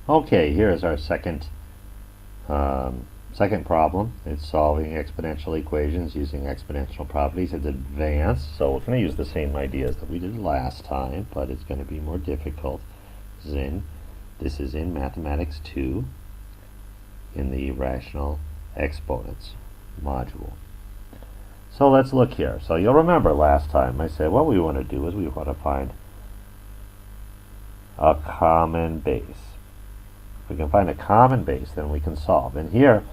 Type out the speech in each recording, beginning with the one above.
Okay, here is our second problem. It's solving exponential equations using exponential properties. It's advanced, so we're going to use the same ideas that we did last time, but it's going to be more difficult. This is in Mathematics 2 in the rational exponents module. So let's look here. So you'll remember last time I said what we want to do is we want to find a common base. If we can find a common base, then we can solve. And here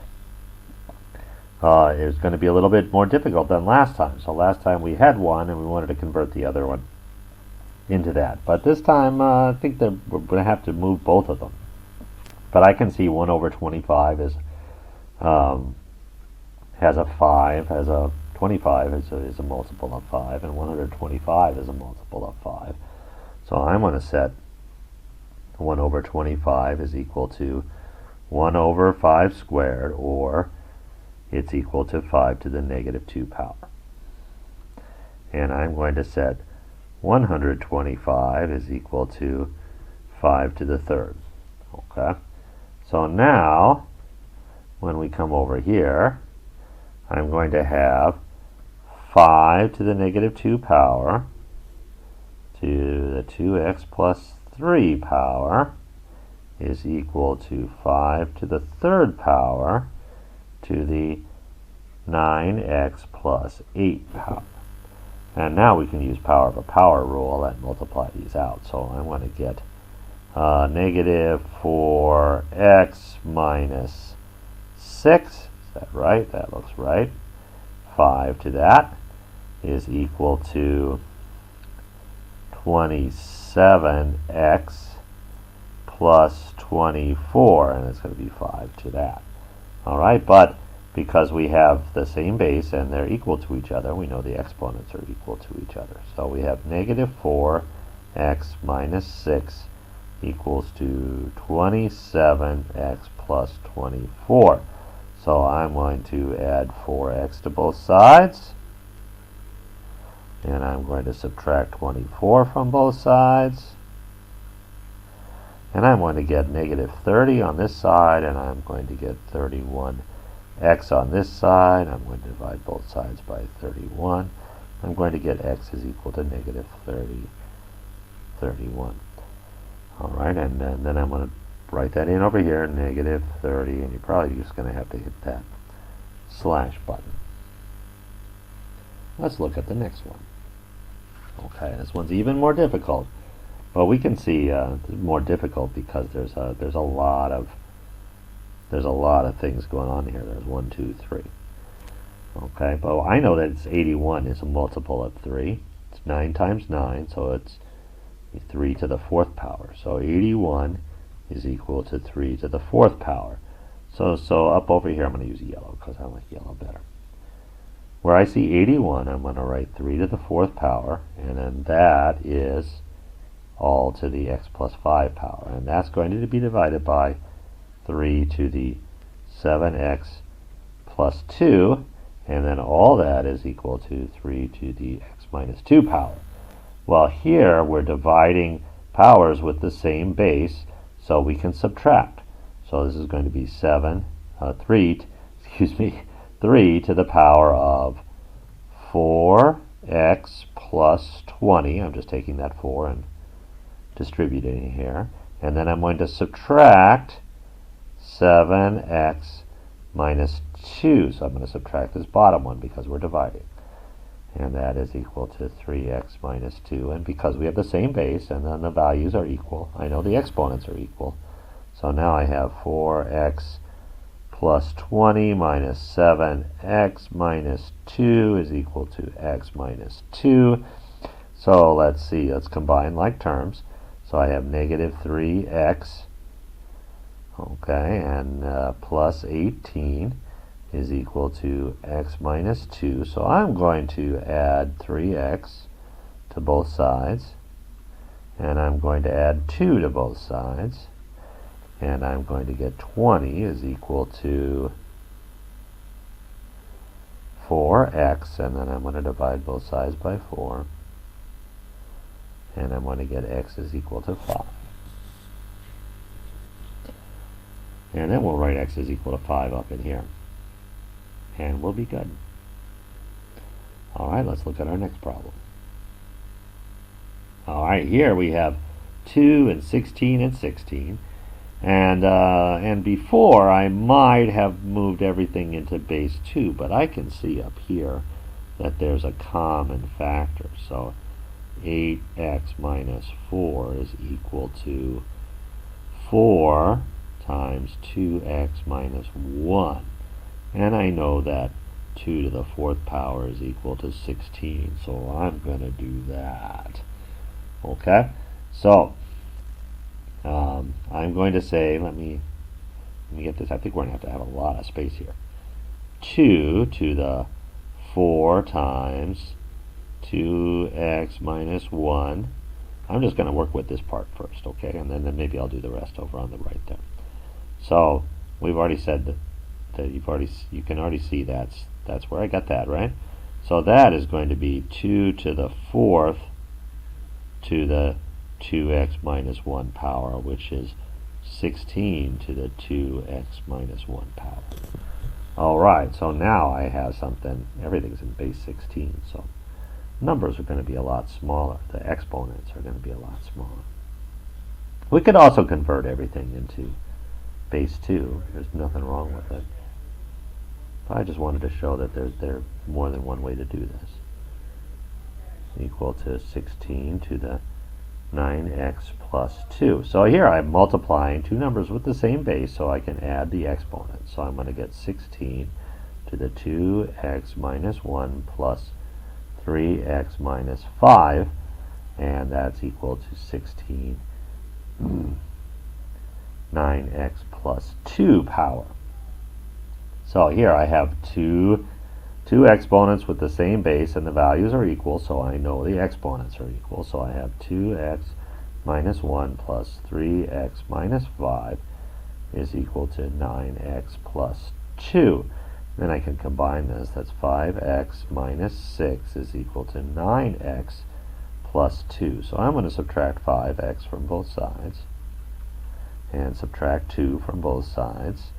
it's going to be a little bit more difficult than last time. So last time we had one and we wanted to convert the other one into that. But this time I think that we're going to have to move both of them. But I can see 1 over 25 is has a 5, has a 25 is a multiple of 5, and 125 is a multiple of 5. So I'm going to set 1 over 25 is equal to 1 over 5 squared, or it's equal to 5 to the negative 2 power. And I'm going to set 125 is equal to 5 to the third. Okay? So now, when we come over here, I'm going to have 5 to the negative 2 power to the 2x plus 3 power is equal to 5 to the third power to the 9x plus 8 power. And now we can use power of a power rule and multiply these out. So I want to get negative 4x minus 6. Is that right? That looks right. 5 to that is equal to 27x plus 24, and it's going to be 5 to that. All right, but because we have the same base and they're equal to each other, we know the exponents are equal to each other. So we have negative 4x minus 6 equals to 27x plus 24. So I'm going to add 4x to both sides, and I'm going to subtract 24 from both sides, and I'm going to get negative 30 on this side, and I'm going to get 31x on this side. I'm going to divide both sides by 31. I'm going to get x is equal to negative 31. All right, and then I'm going to write that in over here, negative 30, and you're probably just going to have to hit that slash button. Let's look at the next one. Okay, this one's even more difficult. Well, we can see it's more difficult because there's a lot of things going on here. There's 1, 2, 3. Okay, but I know that it's 81 is a multiple of 3. It's 9 times 9, so it's 3 to the 4th power. So 81 is equal to 3 to the 4th power. So up over here, I'm going to use yellow because I like yellow better. Where I see 81, I'm going to write 3 to the 4th power, and then that is all to the x plus 5 power. And that's going to be divided by 3 to the 7x plus 2, and then all that is equal to 3 to the x minus 2 power. Well, here we're dividing powers with the same base, so we can subtract. So this is going to be 3 to the power of 4x plus 20. I'm just taking that 4 and distributing it here. And then I'm going to subtract 7x minus 2. So I'm going to subtract this bottom one because we're dividing. And that is equal to 3x minus 2. And because we have the same base and then the values are equal, I know the exponents are equal. So now I have 4x plus 20 minus 7x minus 2 is equal to x minus 2. So let's see, let's combine like terms. So I have negative 3x, okay, and plus 18 is equal to x minus 2. So I'm going to add 3x to both sides, and I'm going to add 2 to both sides, and I'm going to get 20 is equal to 4x, and then I'm going to divide both sides by 4, and I'm going to get x is equal to 5. And then we'll write x is equal to 5 up in here. And we'll be good. Alright, let's look at our next problem. Alright, here we have 2 and 16 and 16. And before I might have moved everything into base 2, but I can see up here that there's a common factor. So 8x minus 4 is equal to 4 times 2x minus 1. And I know that 2 to the 4th power is equal to 16, so I'm going to do that. Okay? So, I'm going to say, let me get this. I think we're going to have a lot of space here. 2 to the 4 times 2x minus 1. I'm just going to work with this part first, okay? And then maybe I'll do the rest over on the right there. So we've already said that you can already see that's where I got that, right? So that is going to be 2 to the 4th to the 2x minus 1 power, which is 16 to the 2x minus 1 power. Alright, so now I have something, everything's in base 16, so numbers are going to be a lot smaller. The exponents are going to be a lot smaller. We could also convert everything into base 2. There's nothing wrong with it. But I just wanted to show that there's more than one way to do this. Equal to 16 to the 9x plus 2. So here I'm multiplying two numbers with the same base so I can add the exponents. So I'm going to get 16 to the 2x minus 1 plus 3x minus 5, and that's equal to 16 9x plus 2 power. So here I have two exponents with the same base, and the values are equal, so I know the exponents are equal. So I have 2x minus 1 plus 3x minus 5 is equal to 9x plus 2. Then I can combine this. That's 5x minus 6 is equal to 9x plus 2. So I'm going to subtract 5x from both sides and subtract 2 from both sides.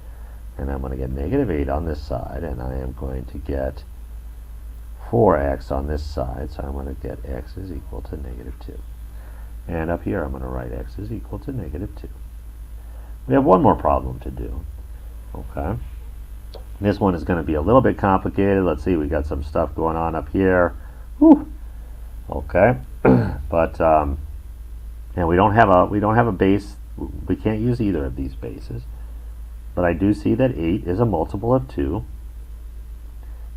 And I'm going to get negative 8 on this side, and I am going to get 4x on this side, so I'm going to get x is equal to negative 2. And up here I'm going to write x is equal to negative 2. We have one more problem to do. Okay. This one is going to be a little bit complicated. Let's see, we got some stuff going on up here. Whew. Okay. But and we don't have a base. We can't use either of these bases. But I do see that 8 is a multiple of 2,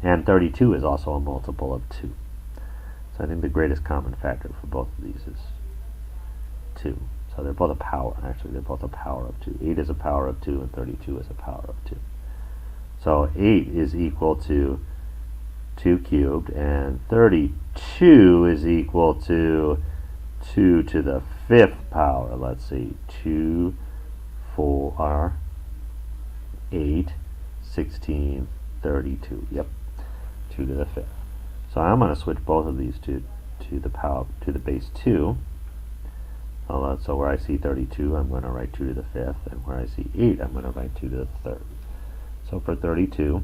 and 32 is also a multiple of 2. So I think the greatest common factor for both of these is 2. So they're both a power. Actually, they're both a power of 2. 8 is a power of 2, and 32 is a power of 2. So 8 is equal to 2 cubed, and 32 is equal to 2 to the 5th power. Let's see, 2, 4, 8, 16, 32. Yep, 2 to the 5th. So I'm going to switch both of these to the base 2. So where I see 32, I'm going to write 2 to the 5th, and where I see 8, I'm going to write 2 to the 3rd. So for 32,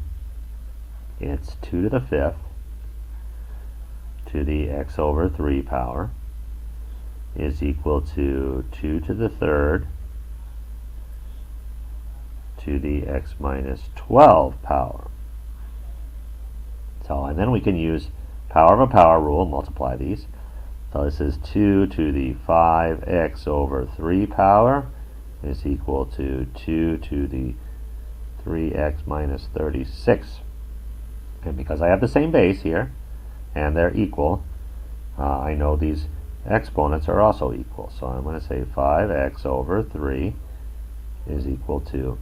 it's 2 to the 5th to the x over 3 power is equal to 2 to the 3rd to the x minus 12 power. So, and then we can use power of a power rule, multiply these. So this is 2 to the 5x over 3 power is equal to 2 to the 3x minus 36. And because I have the same base here, and they're equal, I know these exponents are also equal. So I'm going to say 5x over 3 is equal to,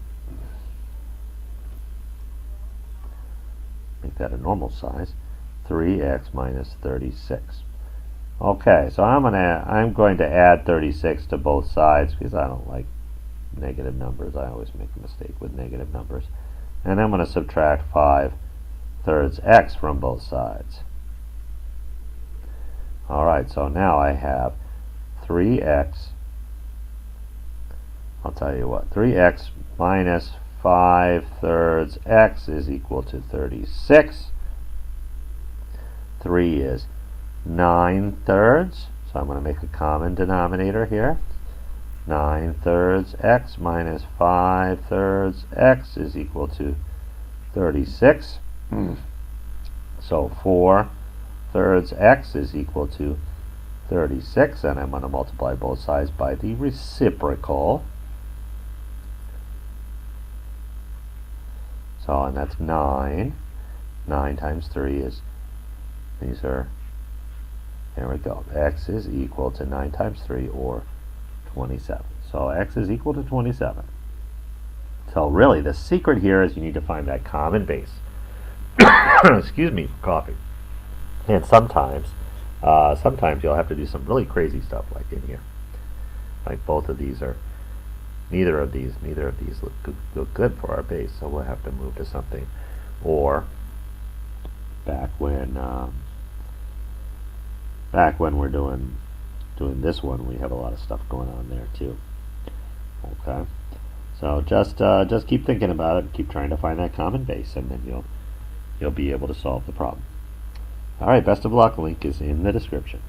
make that a normal size, 3x minus 36. Okay, so I'm going to add 36 to both sides because I don't like negative numbers. I always make a mistake with negative numbers. And I'm going to subtract 5/3 x from both sides. Alright, so now I have 3x I'll tell you what, 3x minus 5/3 x is equal to 36. 3 is 9/3, so I'm going to make a common denominator here. 9/3 x minus 5/3 x is equal to 36. So 4/3 x is equal to 36, and I'm going to multiply both sides by the reciprocal. So, and that's 9. 9 times 3 is, there we go. X is equal to 9 times 3, or 27. So x is equal to 27. So really, the secret here is you need to find that common base. Excuse me for coughing. And sometimes you'll have to do some really crazy stuff like in here. Like both of these are, neither of these look good for our base, so we'll have to move to something. Or back when we're doing this one, we have a lot of stuff going on there too. Okay, so just keep thinking about it, keep trying to find that common base, and then you'll be able to solve the problem. All right, best of luck. Link is in the description.